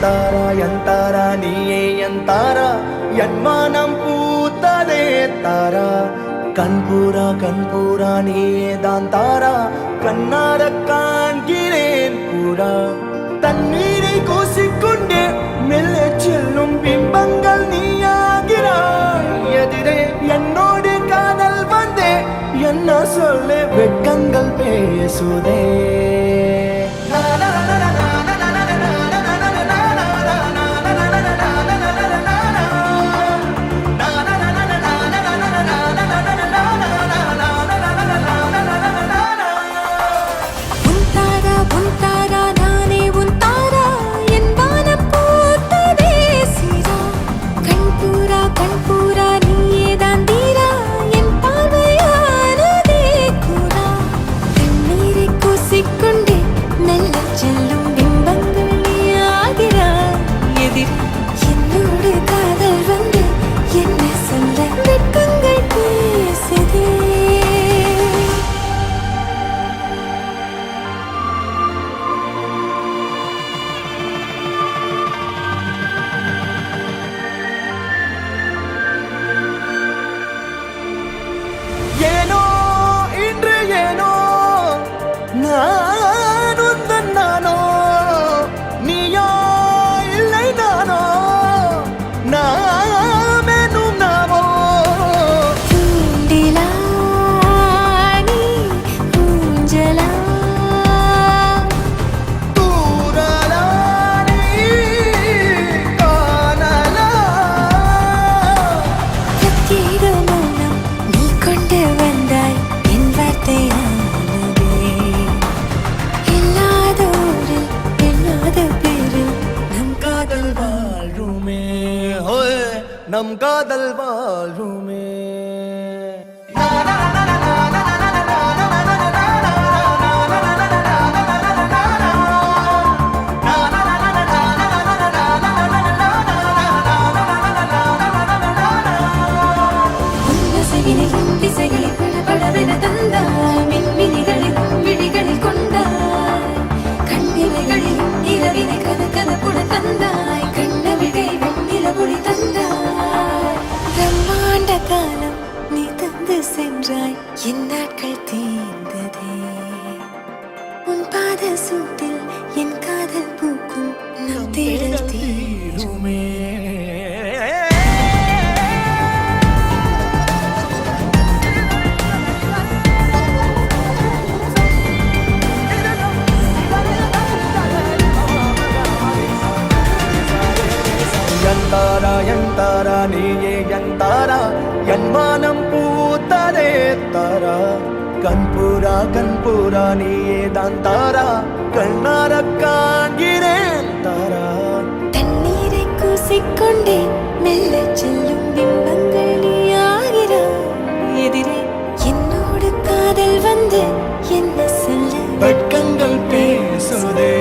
எந்தாரா நீயே எந்தாரா என் மானம் பூத்ததே தாரா கண்பூரா நீயே தான் தாரா கண்ணார காண்கிறேன் பூரா தண்ணீரை கூசிக்கொண்டே மெல்ல செல்லும் பிம்பங்கள் நீயாகிறாய் எதிரே என்னோடு காதல் வந்தே என்ன சொல்ல வெட்கங்கள் பேசுதே நானோ நீயோ இல்லை நானோ நாமெனும் நாமோ தூண்டிலா நீ ஊஞ்சலா தூரலா நீ காணலா பிரத்யேக மௌனம் நீ கொண்டு வந்தாய் என் வார்த்தையா நம் காதல் வாழ்வுமே திசைகளில் படபடவென தந்தாய் மின்மினிகளில் விழிகளில் கொண்டாய் கண்ணிமைகளில் இரவினை கனகனப்புடன் தந்தாய் கண்ணவிழை வெண்ணிலவொளி தந்தாய் பிரம்மாண்ட காலம் நீ தந்து சென்றாய் என் நாட்கள் தீர்ந்ததே உன் பாத சூட்டில் என் காதல் பூக்கும் நம் தேடல் தீருமே எந்தாரா நீயே எந்தாரா என் மானம் பூத்ததே தாரா கண்பூரா நீயே தான் தாரா கண்ணார காண்கிறேன் தாரா தண்ணீரை கூசிக்கொண்டே மெல்ல செல்லும் பிம்பங்கள் நீயாகிறாய் எதிரே என்னோடு காதல் வந்து என்ன சொல்ல வெட்கங்கள் பேசுதே